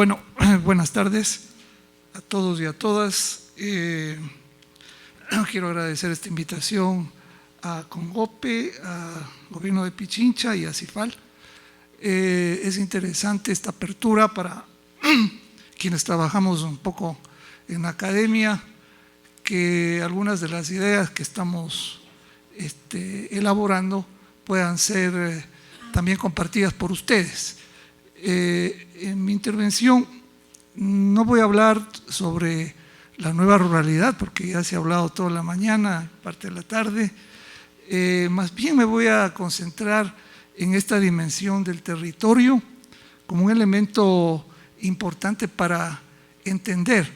Bueno, buenas tardes a todos y a todas. Quiero agradecer esta invitación a CONGOPE, a Gobierno de Pichincha y a CIFAL. Es interesante esta apertura para quienes trabajamos un poco en la academia, que algunas de las ideas que estamos elaborando puedan ser también compartidas por ustedes. En mi intervención no voy a hablar sobre la nueva ruralidad, porque ya se ha hablado toda la mañana, parte de la tarde. Más bien me voy a concentrar en esta dimensión del territorio como un elemento importante para entender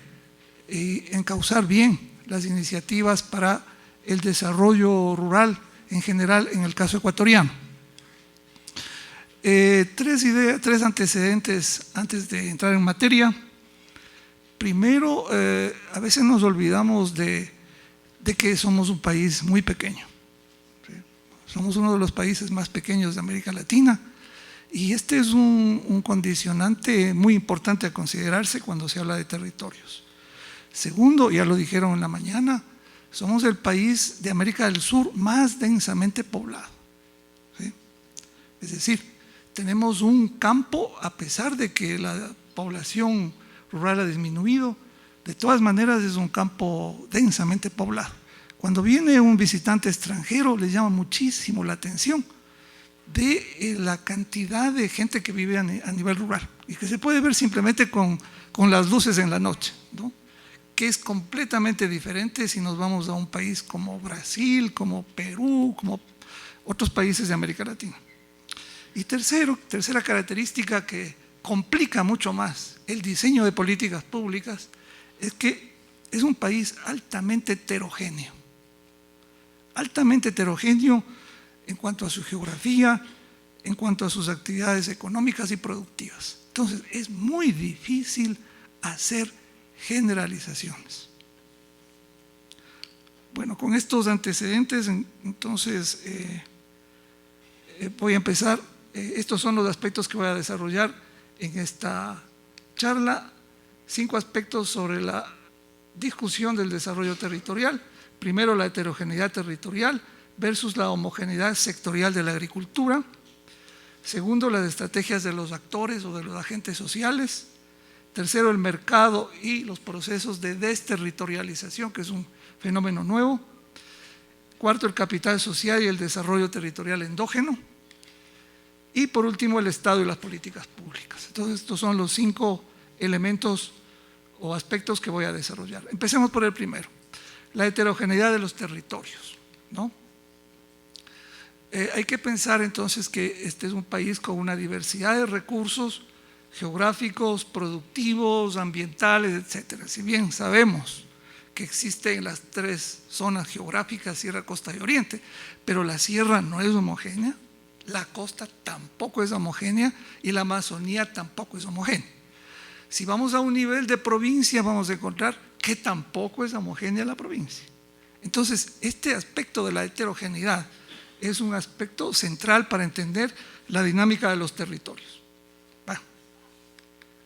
y encauzar bien las iniciativas para el desarrollo rural en general en el caso ecuatoriano. Tres antecedentes antes de entrar en materia. Primero, a veces nos olvidamos de que somos un país muy pequeño. ¿Sí? Somos uno de los países más pequeños de América Latina y este es un condicionante muy importante a considerarse cuando se habla de territorios. Segundo, ya lo dijeron en la mañana, somos el país de América del Sur más densamente poblado. ¿Sí? Es decir, tenemos un campo, a pesar de que la población rural ha disminuido, de todas maneras es un campo densamente poblado. Cuando viene un visitante extranjero le llama muchísimo la atención de la cantidad de gente que vive a nivel rural y que se puede ver simplemente con las luces en la noche, ¿no? Que es completamente diferente si nos vamos a un país como Brasil, como Perú, como otros países de América Latina. Y tercera característica que complica mucho más el diseño de políticas públicas es que es un país altamente heterogéneo en cuanto a su geografía, en cuanto a sus actividades económicas y productivas. Entonces es muy difícil hacer generalizaciones. Bueno, con estos antecedentes entonces voy a empezar. Estos son los aspectos que voy a desarrollar en esta charla. 5 aspectos sobre la discusión del desarrollo territorial. Primero, la heterogeneidad territorial versus la homogeneidad sectorial de la agricultura. Segundo, las estrategias de los actores o de los agentes sociales. Tercero, el mercado y los procesos de desterritorialización, que es un fenómeno nuevo. Cuarto, el capital social y el desarrollo territorial endógeno. Y por último, el Estado y las políticas públicas. Entonces, estos son los 5 elementos o aspectos que voy a desarrollar. Empecemos por el primero, la heterogeneidad de los territorios, ¿no? Hay que pensar entonces que este es un país con una diversidad de recursos geográficos, productivos, ambientales, etcétera. Si bien sabemos que existen las 3 zonas geográficas, sierra, costa y oriente, pero la sierra no es homogénea, la costa tampoco es homogénea y la Amazonía tampoco es homogénea. Si vamos a un nivel de provincia vamos a encontrar que tampoco es homogénea la provincia. Entonces este aspecto de la heterogeneidad es un aspecto central para entender la dinámica de los territorios. Bueno,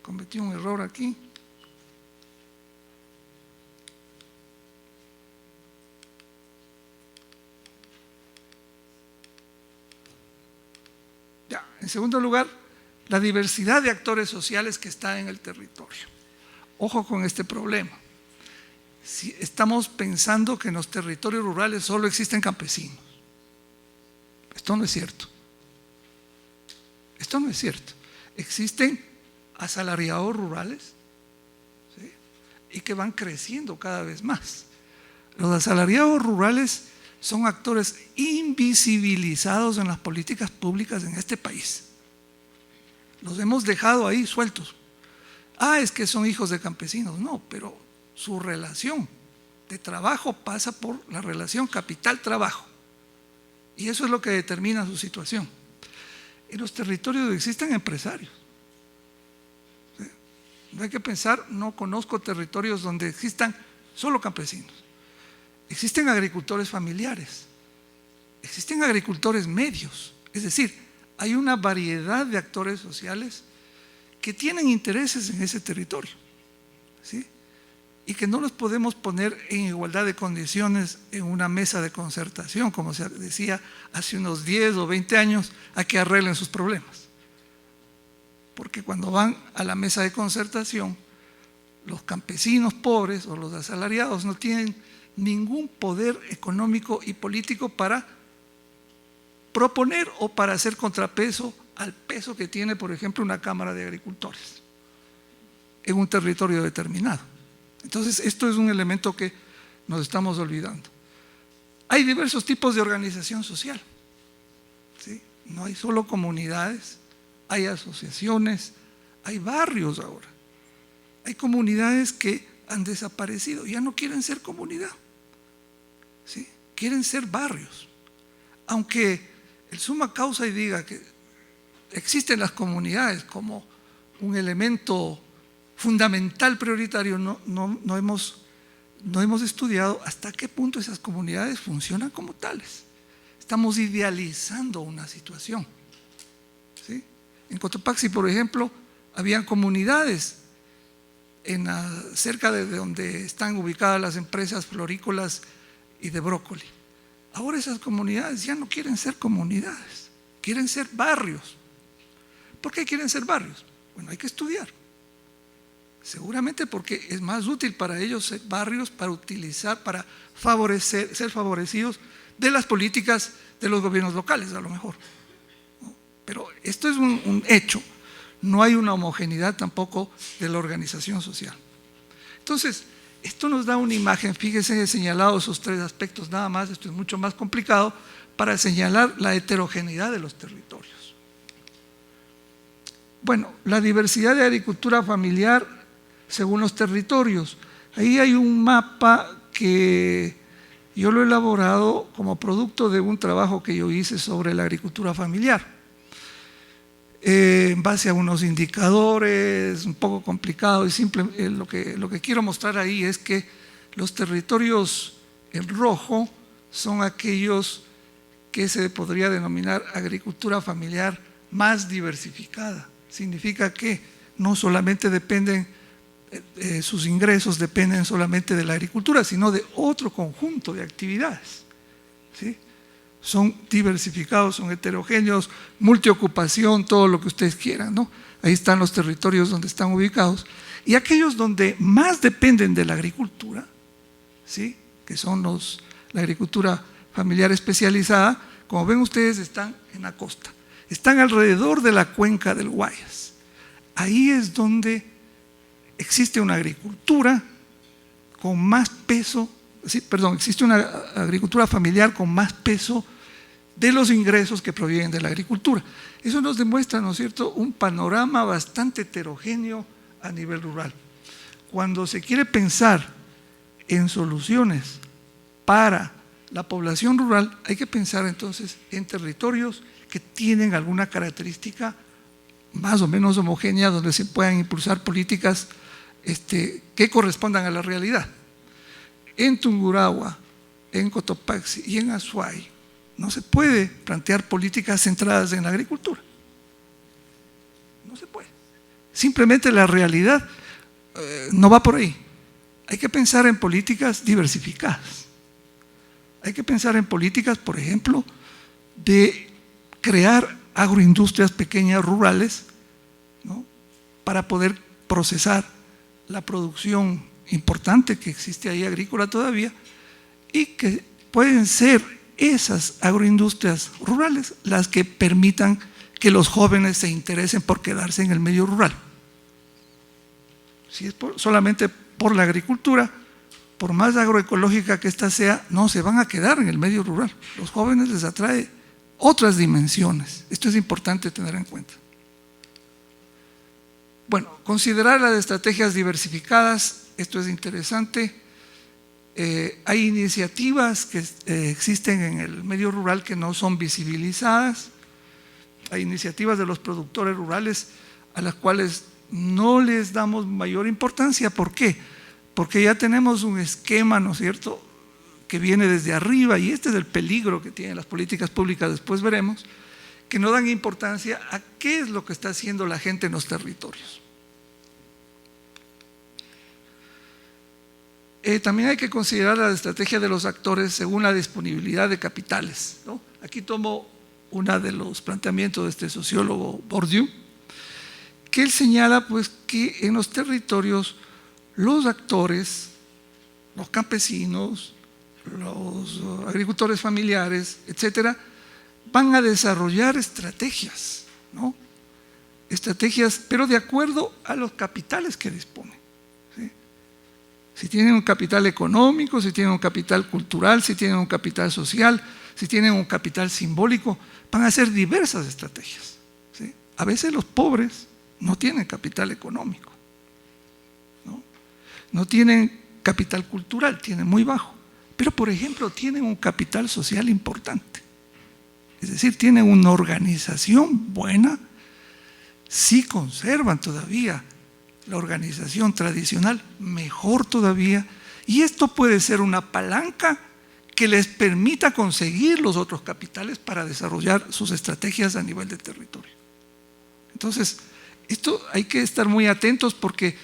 cometí un error aquí. En segundo lugar, la diversidad de actores sociales que está en el territorio. Ojo con este problema. Si estamos pensando que en los territorios rurales solo existen campesinos. Esto no es cierto. Esto no es cierto. Existen asalariados rurales, ¿sí? Y que van creciendo cada vez más. Los asalariados rurales son actores invisibilizados en las políticas públicas en este país. Los hemos dejado ahí sueltos. Es que son hijos de campesinos. No, pero su relación de trabajo pasa por la relación capital-trabajo. Y eso es lo que determina su situación. En los territorios existen empresarios. ¿Sí? No hay que pensar, no conozco territorios donde existan solo campesinos. Existen agricultores familiares, existen agricultores medios, es decir, hay una variedad de actores sociales que tienen intereses en ese territorio, ¿sí? Y que no los podemos poner en igualdad de condiciones en una mesa de concertación, como se decía hace unos 10 o 20 años, a que arreglen sus problemas. Porque cuando van a la mesa de concertación, los campesinos pobres o los asalariados no tienen ningún poder económico y político para proponer o para hacer contrapeso al peso que tiene, por ejemplo, una Cámara de Agricultores en un territorio determinado. Entonces, esto es un elemento que nos estamos olvidando. Hay diversos tipos de organización social, ¿sí? No hay solo comunidades, hay asociaciones, hay barrios ahora. Hay comunidades que han desaparecido, ya no quieren ser comunidad, ¿sí? Quieren ser barrios. Aunque el summa causa y diga que existen las comunidades como un elemento fundamental, prioritario, no hemos estudiado hasta qué punto esas comunidades funcionan como tales. Estamos idealizando una situación, ¿sí? En Cotopaxi, por ejemplo, habían comunidades cerca de donde están ubicadas las empresas florícolas y de brócoli. Ahora esas comunidades ya no quieren ser comunidades, quieren ser barrios. ¿Por qué quieren ser barrios? Bueno, hay que estudiar. Seguramente porque es más útil para ellos ser barrios para utilizar, para ser favorecidos de las políticas de los gobiernos locales, a lo mejor. Pero esto es un hecho. No hay una homogeneidad tampoco de la organización social. Entonces, esto nos da una imagen, fíjense, he señalado esos tres aspectos nada más, esto es mucho más complicado, para señalar la heterogeneidad de los territorios. Bueno, la diversidad de agricultura familiar según los territorios. Ahí hay un mapa que yo lo he elaborado como producto de un trabajo que yo hice sobre la agricultura familiar. En base a unos indicadores un poco complicado y simple, lo que quiero mostrar ahí es que los territorios en rojo son aquellos que se podría denominar agricultura familiar más diversificada. Significa que no solamente dependen, sus ingresos dependen solamente de la agricultura, sino de otro conjunto de actividades, ¿sí? Son diversificados, son heterogéneos, multiocupación, todo lo que ustedes quieran, ¿no? Ahí están los territorios donde están ubicados. Y aquellos donde más dependen de la agricultura, ¿sí? Que son la agricultura familiar especializada, como ven ustedes, están en la costa, están alrededor de la cuenca del Guayas. Ahí es donde existe una agricultura con más peso, existe una agricultura familiar con más peso de los ingresos que provienen de la agricultura. Eso nos demuestra, ¿no es cierto?, un panorama bastante heterogéneo a nivel rural. Cuando se quiere pensar en soluciones para la población rural, hay que pensar entonces en territorios que tienen alguna característica más o menos homogénea, donde se puedan impulsar políticas que correspondan a la realidad. En Tungurahua, en Cotopaxi y en Azuay no se puede plantear políticas centradas en la agricultura. No se puede. Simplemente la realidad no va por ahí. Hay que pensar en políticas diversificadas. Hay que pensar en políticas, por ejemplo, de crear agroindustrias pequeñas rurales, ¿no?, para poder procesar la producción importante que existe ahí agrícola todavía, y que pueden ser esas agroindustrias rurales las que permitan que los jóvenes se interesen por quedarse en el medio rural. Si es solamente por la agricultura, por más agroecológica que ésta sea, no se van a quedar en el medio rural. Los jóvenes les atrae otras dimensiones. Esto es importante tener en cuenta. Bueno, considerar las estrategias diversificadas, esto es interesante. Hay iniciativas que existen en el medio rural que no son visibilizadas. Hay iniciativas de los productores rurales a las cuales no les damos mayor importancia. ¿Por qué? Porque ya tenemos un esquema, ¿no es cierto?, que viene desde arriba, y este es el peligro que tienen las políticas públicas, después veremos, que no dan importancia a qué es lo que está haciendo la gente en los territorios. También hay que considerar la estrategia de los actores según la disponibilidad de capitales, ¿no? Aquí tomo uno de los planteamientos de este sociólogo Bourdieu, que él señala pues que en los territorios los actores, los campesinos, los agricultores familiares, etcétera, van a desarrollar estrategias, ¿no? Estrategias, pero de acuerdo a los capitales que disponen, ¿sí? Si tienen un capital económico, si tienen un capital cultural, si tienen un capital social, si tienen un capital simbólico, van a hacer diversas estrategias, ¿sí? A veces los pobres no tienen capital económico, no tienen capital cultural, tienen muy bajo, pero por ejemplo tienen un capital social importante, es decir, tienen una organización buena, sí conservan todavía la organización tradicional, mejor todavía, y esto puede ser una palanca que les permita conseguir los otros capitales para desarrollar sus estrategias a nivel de territorio. Entonces, esto hay que estar muy atentos porque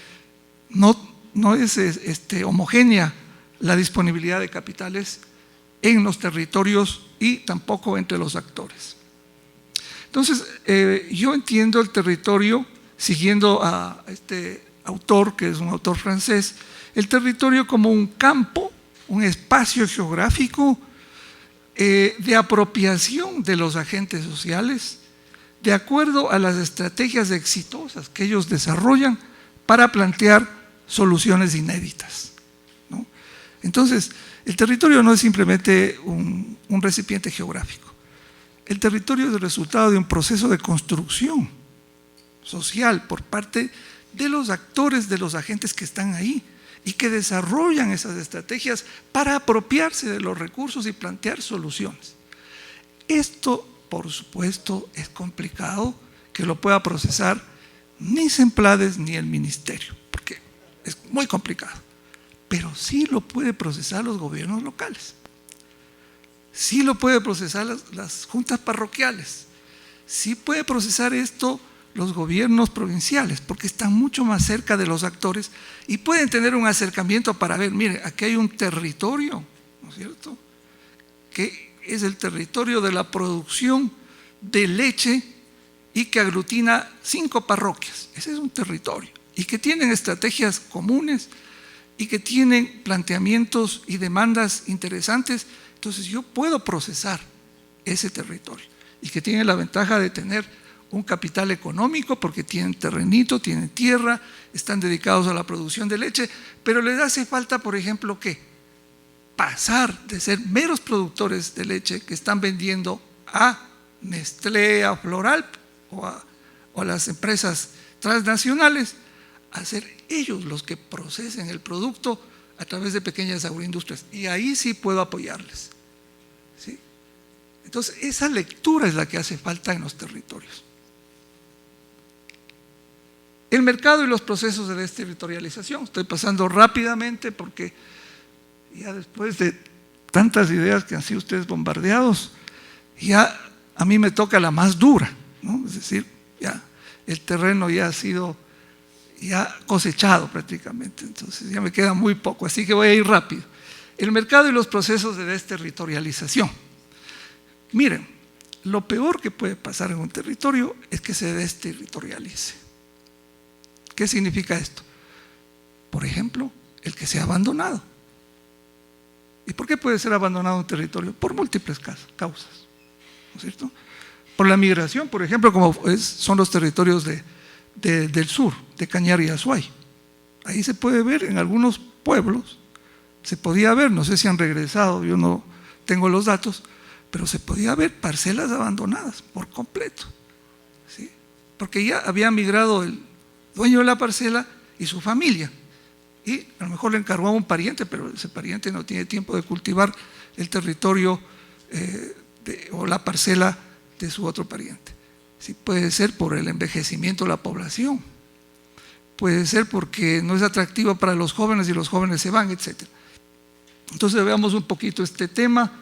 no es homogénea la disponibilidad de capitales en los territorios y tampoco entre los actores. Entonces, yo entiendo el territorio, siguiendo a este autor, que es un autor francés, el territorio como un campo, un espacio geográfico de apropiación de los agentes sociales, de acuerdo a las estrategias exitosas que ellos desarrollan para plantear soluciones inéditas, ¿no? Entonces, el territorio no es simplemente un recipiente geográfico. El territorio es el resultado de un proceso de construcción social por parte de los actores, de los agentes que están ahí y que desarrollan esas estrategias para apropiarse de los recursos y plantear soluciones. Esto, por supuesto, es complicado que lo pueda procesar ni Semplades ni el ministerio, porque es muy complicado, pero sí lo puede procesar los gobiernos locales, sí lo puede procesar las juntas parroquiales, sí puede procesar esto los gobiernos provinciales, porque están mucho más cerca de los actores y pueden tener un acercamiento para ver, mire, aquí hay un territorio, ¿no es cierto?, que es el territorio de la producción de leche y que aglutina 5 parroquias, ese es un territorio, y que tienen estrategias comunes y que tienen planteamientos y demandas interesantes. Entonces yo puedo procesar ese territorio y que tiene la ventaja de tener un capital económico porque tienen terrenito, tienen tierra, están dedicados a la producción de leche, pero les hace falta, por ejemplo, ¿qué? Pasar de ser meros productores de leche que están vendiendo a Nestlé, a Floral o a las empresas transnacionales, a ser ellos los que procesen el producto a través de pequeñas agroindustrias, y ahí sí puedo apoyarles, ¿sí? Entonces esa lectura es la que hace falta en los territorios. El mercado y los procesos de desterritorialización. Estoy pasando rápidamente porque ya después de tantas ideas que han sido ustedes bombardeados, ya a mí me toca la más dura, ¿no? Es decir, ya el terreno ya ha sido cosechado prácticamente, entonces ya me queda muy poco, así que voy a ir rápido. El mercado y los procesos de desterritorialización. Miren, lo peor que puede pasar en un territorio es que se desterritorialice. ¿Qué significa esto? Por ejemplo, el que sea abandonado. ¿Y por qué puede ser abandonado un territorio? Por múltiples causas, ¿no es cierto? Por la migración, por ejemplo, como son los territorios del sur, de Cañar y Azuay. Ahí se puede ver en algunos pueblos, se podía ver, no sé si han regresado, yo no tengo los datos, pero se podía ver parcelas abandonadas por completo, ¿sí? Porque ya había migrado el dueño de la parcela y su familia, y a lo mejor le encargó a un pariente, pero ese pariente no tiene tiempo de cultivar el territorio o la parcela de su otro pariente. Sí, puede ser por el envejecimiento de la población, puede ser porque no es atractivo para los jóvenes y los jóvenes se van, etc. Entonces veamos un poquito este tema.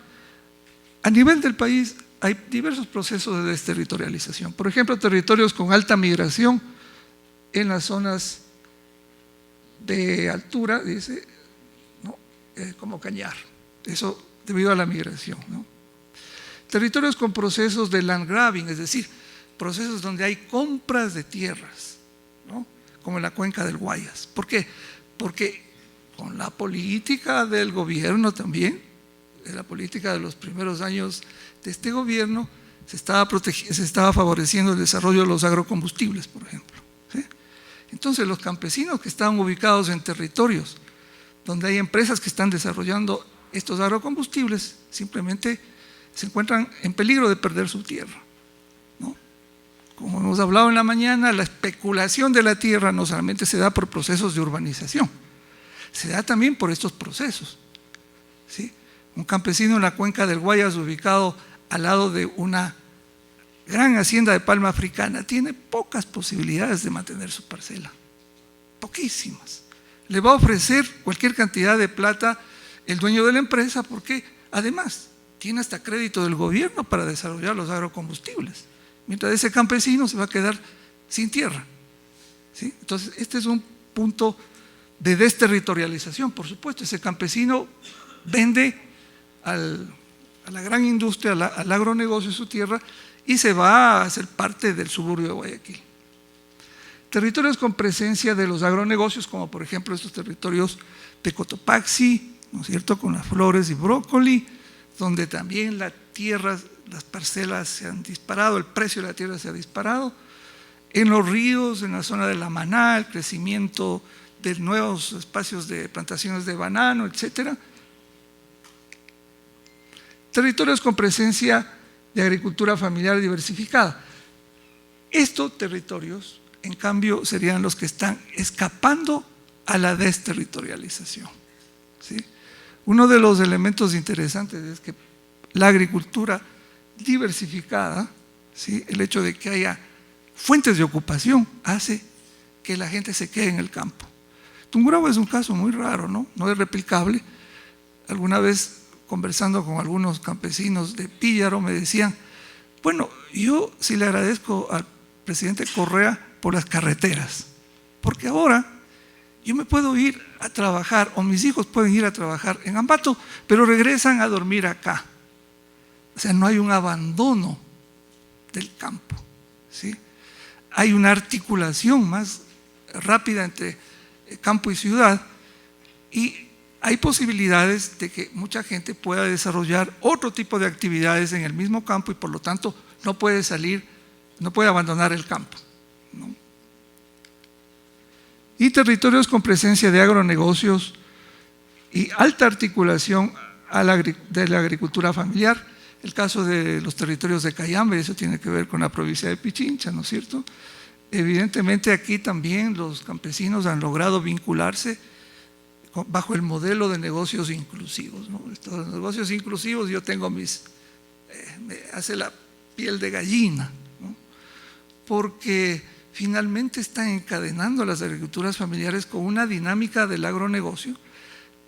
A nivel del país hay diversos procesos de desterritorialización. Por ejemplo, territorios con alta migración en las zonas de altura, dice, ¿no? Como Cañar, eso debido a la migración, ¿no? Territorios con procesos de land grabbing, es decir, procesos donde hay compras de tierras, ¿no? Como en la cuenca del Guayas. ¿Por qué? Porque con la política del gobierno también, de la política de los primeros años de este gobierno, se estaba favoreciendo el desarrollo de los agrocombustibles, por ejemplo, ¿sí? Entonces los campesinos que estaban ubicados en territorios donde hay empresas que están desarrollando estos agrocombustibles, simplemente se encuentran en peligro de perder su tierra, ¿no? Como hemos hablado en la mañana, la especulación de la tierra no solamente se da por procesos de urbanización, se da también por estos procesos, ¿sí? Un campesino en la cuenca del Guayas, ubicado al lado de una gran hacienda de palma africana, tiene pocas posibilidades de mantener su parcela, poquísimas. Le va a ofrecer cualquier cantidad de plata el dueño de la empresa, porque además tiene hasta crédito del gobierno para desarrollar los agrocombustibles, mientras ese campesino se va a quedar sin tierra, ¿sí? Entonces este es un punto de desterritorialización. Por supuesto, ese campesino vende a la gran industria, al agronegocio su tierra, y se va a hacer parte del suburbio de Guayaquil. Territorios con presencia de los agronegocios, como por ejemplo estos territorios de Cotopaxi, ¿no es cierto?, con las flores y brócoli, donde también la tierra, las parcelas se han disparado, el precio de la tierra se ha disparado. En los ríos, en la zona de La Maná, el crecimiento de nuevos espacios de plantaciones de banano, etcétera. Territorios con presencia de agricultura familiar diversificada. Estos territorios, en cambio, serían los que están escapando a la desterritorialización, ¿sí? Uno de los elementos interesantes es que la agricultura diversificada, ¿sí?, el hecho de que haya fuentes de ocupación, hace que la gente se quede en el campo. Tungurahua es un caso muy raro, ¿no? No es replicable. Alguna vez, conversando con algunos campesinos de Píllaro, me decían, bueno, yo sí le agradezco al presidente Correa por las carreteras, porque ahora yo me puedo ir a trabajar, o mis hijos pueden ir a trabajar en Ambato, pero regresan a dormir acá. O sea, no hay un abandono del campo, ¿sí? Hay una articulación más rápida entre campo y ciudad, y hay posibilidades de que mucha gente pueda desarrollar otro tipo de actividades en el mismo campo, y por lo tanto no puede salir, no puede abandonar el campo, ¿no? Y territorios con presencia de agronegocios y alta articulación de la agricultura familiar. El caso de los territorios de Cayambe, eso tiene que ver con la provincia de Pichincha, ¿no es cierto? Evidentemente aquí también los campesinos han logrado vincularse bajo el modelo de negocios inclusivos, ¿no? Estos negocios inclusivos, yo tengo me hace la piel de gallina, ¿no? Porque finalmente están encadenando las agriculturas familiares con una dinámica del agronegocio,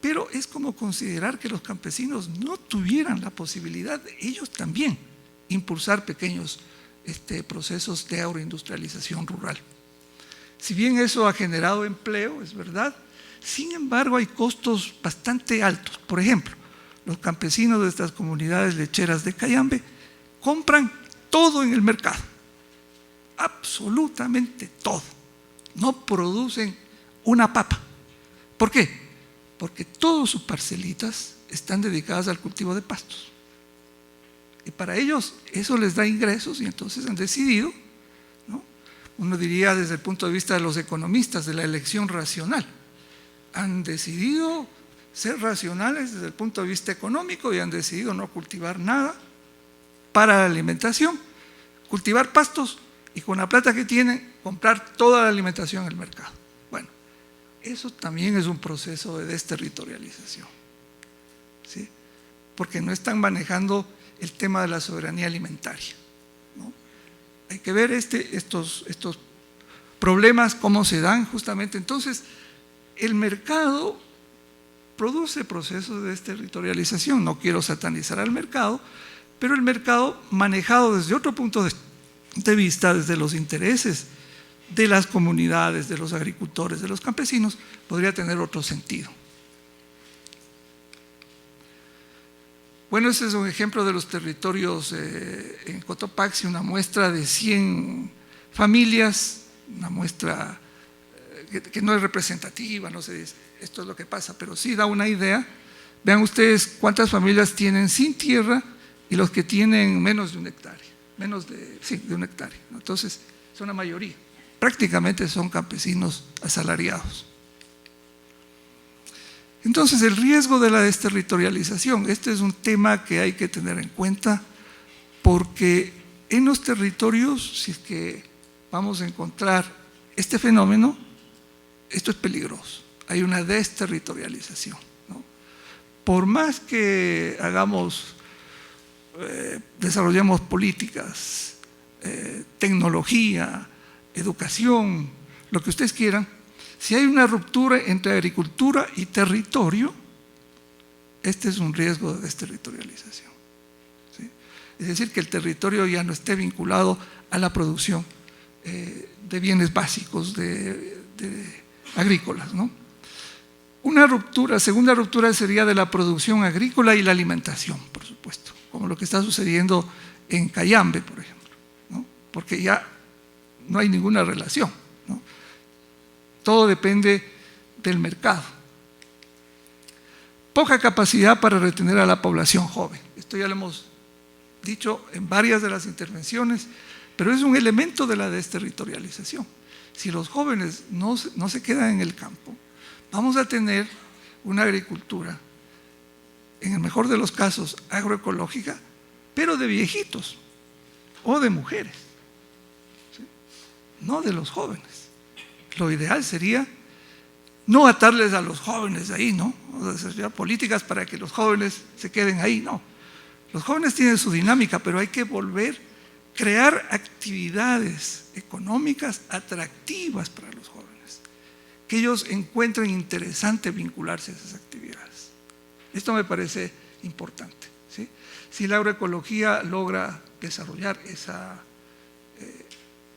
pero es como considerar que los campesinos no tuvieran la posibilidad de ellos también impulsar pequeños procesos de agroindustrialización rural. Si bien eso ha generado empleo, es verdad, sin embargo hay costos bastante altos. Por ejemplo, los campesinos de estas comunidades lecheras de Cayambe compran todo en el mercado, absolutamente todo, no producen una papa. ¿Por qué? Porque todas sus parcelitas están dedicadas al cultivo de pastos, y para ellos eso les da ingresos, y entonces han decidido, ¿no?, uno diría desde el punto de vista de los economistas, de la elección racional, han decidido ser racionales desde el punto de vista económico y han decidido no cultivar nada para la alimentación, cultivar pastos, y con la plata que tienen comprar toda la alimentación en el mercado. Bueno, eso también es un proceso de desterritorialización, ¿sí? Porque no están manejando el tema de la soberanía alimentaria, ¿no? Hay que ver estos problemas, cómo se dan justamente. Entonces, el mercado produce procesos de desterritorialización. No quiero satanizar al mercado, pero el mercado manejado desde otro punto de vista, desde los intereses de las comunidades, de los agricultores, de los campesinos, podría tener otro sentido. Bueno, ese es un ejemplo de los territorios en Cotopaxi, una muestra de 100 familias, una muestra que no es representativa, no sé, esto es lo que pasa, pero sí da una idea. Vean ustedes cuántas familias tienen sin tierra y los que tienen menos de 1 hectárea, de 1 hectárea. Entonces, son la mayoría, prácticamente son campesinos asalariados. Entonces, el riesgo de la desterritorialización, este es un tema que hay que tener en cuenta, porque en los territorios, si es que vamos a encontrar este fenómeno, esto es peligroso, hay una desterritorialización, ¿no? Por más que desarrollemos políticas, tecnología, educación, lo que ustedes quieran, si hay una ruptura entre agricultura y territorio, este es un riesgo de desterritorialización, ¿sí? Es decir, que el territorio ya no esté vinculado a la producción de bienes básicos agrícolas, ¿no? Segunda ruptura sería de la producción agrícola y la alimentación, por supuesto, como lo que está sucediendo en Cayambe, por ejemplo, ¿no? Porque ya no hay ninguna relación, ¿no? Todo depende del mercado. Poca capacidad para retener a la población joven. Esto ya lo hemos dicho en varias de las intervenciones, pero es un elemento de la desterritorialización. Si los jóvenes no se quedan en el campo, vamos a tener una agricultura, en el mejor de los casos, agroecológica, pero de viejitos o de mujeres, ¿sí? No de los jóvenes. Lo ideal sería no atarles a los jóvenes ahí, ¿no? O desarrollar políticas para que los jóvenes se queden ahí, no. Los jóvenes tienen su dinámica, pero hay que crear actividades económicas atractivas para los jóvenes, que ellos encuentren interesante vincularse a esas actividades. Esto me parece importante, ¿sí? Si la agroecología logra desarrollar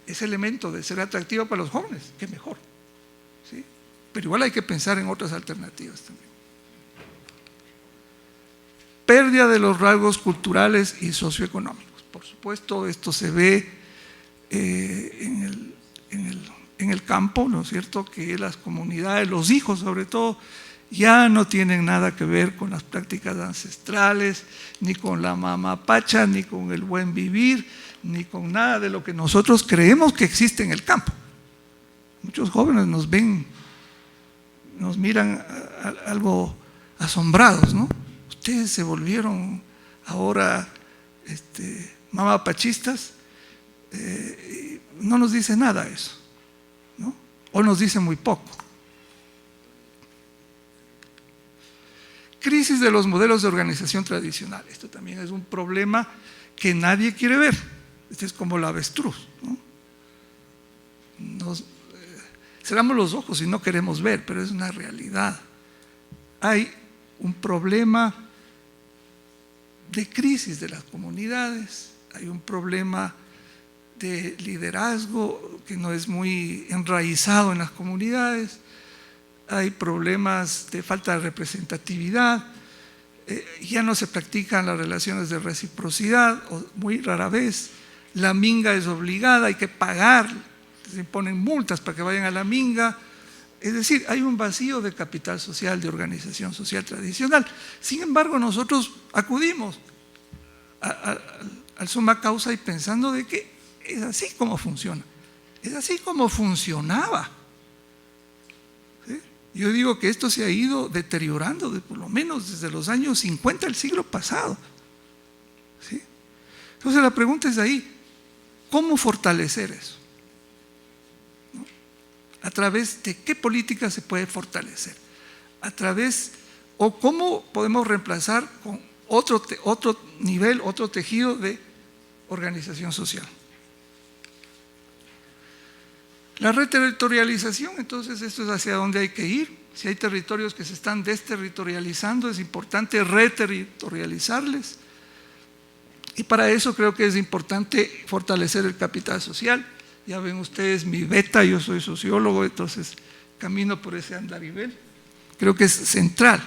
ese elemento de ser atractivo para los jóvenes, qué mejor, ¿sí? Pero igual hay que pensar en otras alternativas también. Pérdida de los rasgos culturales y socioeconómicos. Por supuesto, esto se ve en el campo, ¿no es cierto? Que las comunidades, los hijos sobre todo, ya no tienen nada que ver con las prácticas ancestrales, ni con la mamapacha, ni con el buen vivir, ni con nada de lo que nosotros creemos que existe en el campo. Muchos jóvenes nos ven, nos miran algo asombrados, ¿no? Ustedes se volvieron ahora mamapachistas, no nos dice nada eso, ¿no? O nos dice muy poco. Crisis de los modelos de organización tradicional. Esto también es un problema que nadie quiere ver. Este es como el avestruz, ¿no? Cerramos los ojos y no queremos ver, pero es una realidad. Hay un problema de crisis de las comunidades, hay un problema de liderazgo que no es muy enraizado en las comunidades, hay problemas de falta de representatividad, ya no se practican las relaciones de reciprocidad, o muy rara vez. La minga es obligada, hay que pagar, se imponen multas para que vayan a la minga. Es decir, hay un vacío de capital social, de organización social tradicional. Sin embargo, nosotros acudimos al summa causa y pensando de que es así como funciona, es así como funcionaba. ¿Sí? Yo digo que esto se ha ido deteriorando por lo menos desde los años 50 del siglo pasado. ¿Sí? Entonces la pregunta es ahí, ¿cómo fortalecer eso? ¿No? ¿A través de qué política se puede fortalecer? ¿A través o cómo podemos reemplazar con otro nivel, otro tejido de organización social? La reterritorialización, entonces esto es hacia dónde hay que ir. Si hay territorios que se están desterritorializando, es importante reterritorializarles. Y para eso creo que es importante fortalecer el capital social. Ya ven ustedes mi beta, yo soy sociólogo, entonces camino por ese andarivel. Creo que es central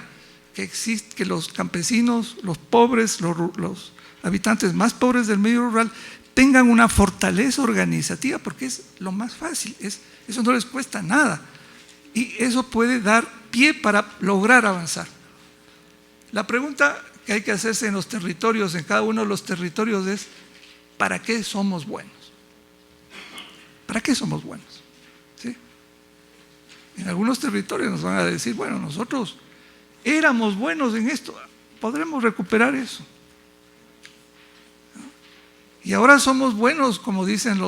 que los campesinos, los pobres, los habitantes más pobres del medio rural tengan una fortaleza organizativa, porque es lo más fácil, eso no les cuesta nada. Y eso puede dar pie para lograr avanzar. La pregunta que hay que hacerse en los territorios, en cada uno de los territorios es: ¿para qué somos buenos? ¿Para qué somos buenos? ¿Sí? En algunos territorios nos van a decir: bueno, nosotros éramos buenos en esto, podremos recuperar eso. Y ahora somos buenos, como dicen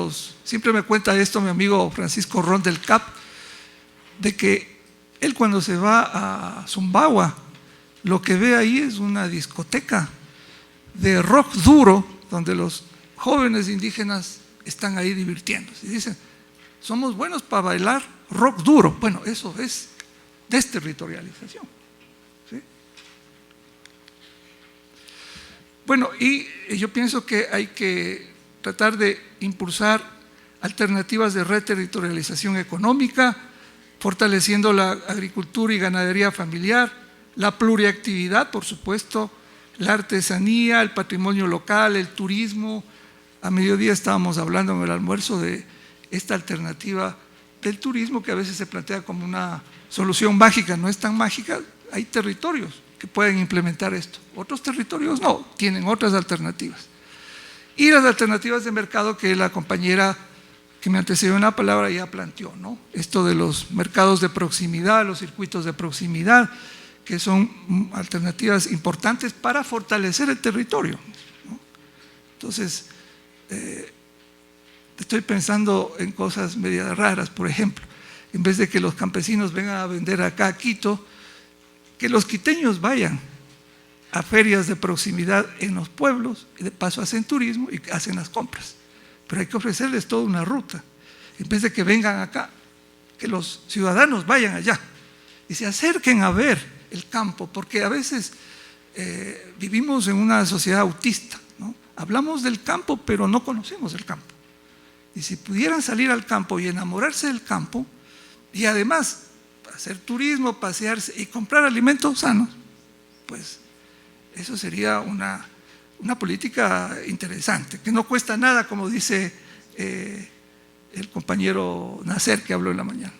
siempre me cuenta esto mi amigo Francisco Ron del CAP, de que él cuando se va a Zumbagua, lo que ve ahí es una discoteca de rock duro, donde los jóvenes indígenas están ahí divirtiéndose. Y dicen: somos buenos para bailar rock duro. Bueno, eso es desterritorialización. ¿Sí? Bueno, y yo pienso que hay que tratar de impulsar alternativas de reterritorialización económica, fortaleciendo la agricultura y ganadería familiar, la pluriactividad, por supuesto, la artesanía, el patrimonio local, el turismo. A mediodía estábamos hablando en el almuerzo de esta alternativa del turismo, que a veces se plantea como una solución mágica. No es tan mágica, hay territorios que pueden implementar esto, otros territorios no, tienen otras alternativas. Y las alternativas de mercado que la compañera que me antecedió en la palabra ya planteó, ¿no? Esto de los mercados de proximidad, los circuitos de proximidad, que son alternativas importantes para fortalecer el territorio, ¿no? Entonces, estoy pensando en cosas medias raras. Por ejemplo, en vez de que los campesinos vengan a vender acá a Quito, que los quiteños vayan a ferias de proximidad en los pueblos y de paso hacen turismo y hacen las compras. Pero hay que ofrecerles toda una ruta. En vez de que vengan acá, que los ciudadanos vayan allá y se acerquen a ver el campo, porque a veces vivimos en una sociedad autista, ¿no? Hablamos del campo, pero no conocemos el campo. Y si pudieran salir al campo y enamorarse del campo, y además hacer turismo, pasearse y comprar alimentos sanos, pues eso sería una política interesante, que no cuesta nada, como dice el compañero Nacer que habló en la mañana.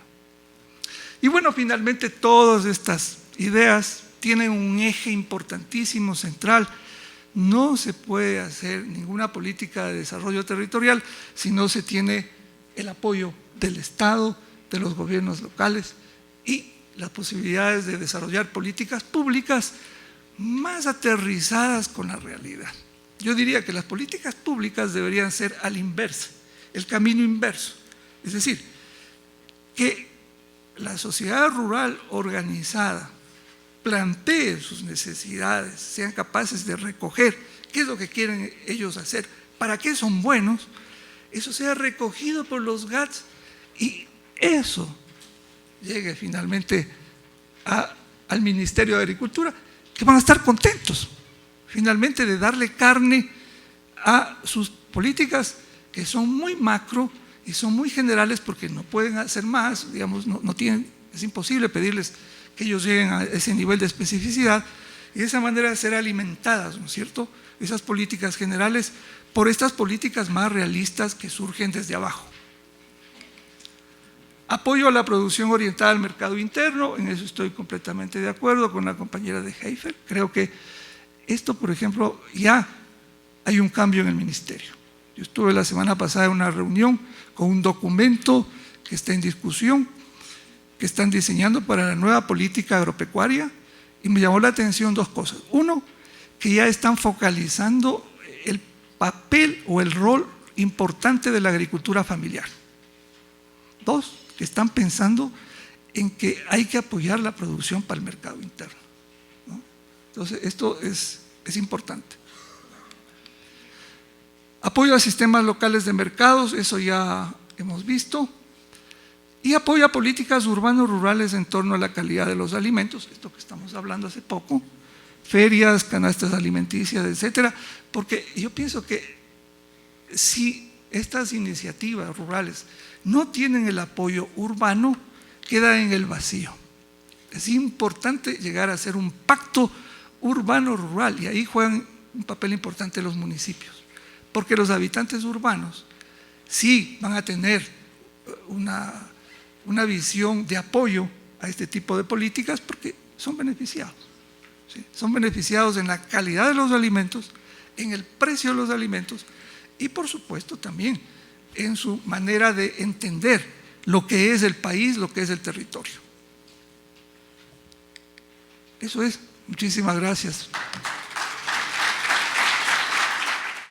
Y bueno, finalmente todas estas ideas tienen un eje importantísimo, central. No se puede hacer ninguna política de desarrollo territorial si no se tiene el apoyo del Estado, de los gobiernos locales y las posibilidades de desarrollar políticas públicas más aterrizadas con la realidad. Yo diría que las políticas públicas deberían ser al inverso, el camino inverso. Es decir, que la sociedad rural organizada plantee sus necesidades, sean capaces de recoger qué es lo que quieren ellos hacer, para qué son buenos, eso sea recogido por los GATS y eso llegue finalmente al Ministerio de Agricultura, que van a estar contentos finalmente de darle carne a sus políticas, que son muy macro y son muy generales porque no pueden hacer más, digamos, no tienen, es imposible pedirles que ellos lleguen a ese nivel de especificidad, y de esa manera ser alimentadas, ¿no es cierto?, esas políticas generales por estas políticas más realistas que surgen desde abajo. Apoyo a la producción orientada al mercado interno, en eso estoy completamente de acuerdo con la compañera de Heifer. Creo que esto, por ejemplo, ya hay un cambio en el ministerio. Yo estuve la semana pasada en una reunión con un documento que está en discusión, que están diseñando para la nueva política agropecuaria, y me llamó la atención dos cosas. Uno, que ya están focalizando el papel o el rol importante de la agricultura familiar. Dos, que están pensando en que hay que apoyar la producción para el mercado interno, ¿no? Entonces, esto es importante. Apoyo a sistemas locales de mercados, eso ya hemos visto. Y apoyo a políticas urbanos-rurales en torno a la calidad de los alimentos, esto que estamos hablando hace poco, ferias, canastas alimenticias, etcétera, porque yo pienso que si estas iniciativas rurales no tienen el apoyo urbano, queda en el vacío. Es importante llegar a hacer un pacto urbano-rural, y ahí juegan un papel importante los municipios, porque los habitantes urbanos sí van a tener una visión de apoyo a este tipo de políticas porque son beneficiados. ¿Sí? Son beneficiados en la calidad de los alimentos, en el precio de los alimentos y por supuesto también en su manera de entender lo que es el país, lo que es el territorio. Eso es. Muchísimas gracias.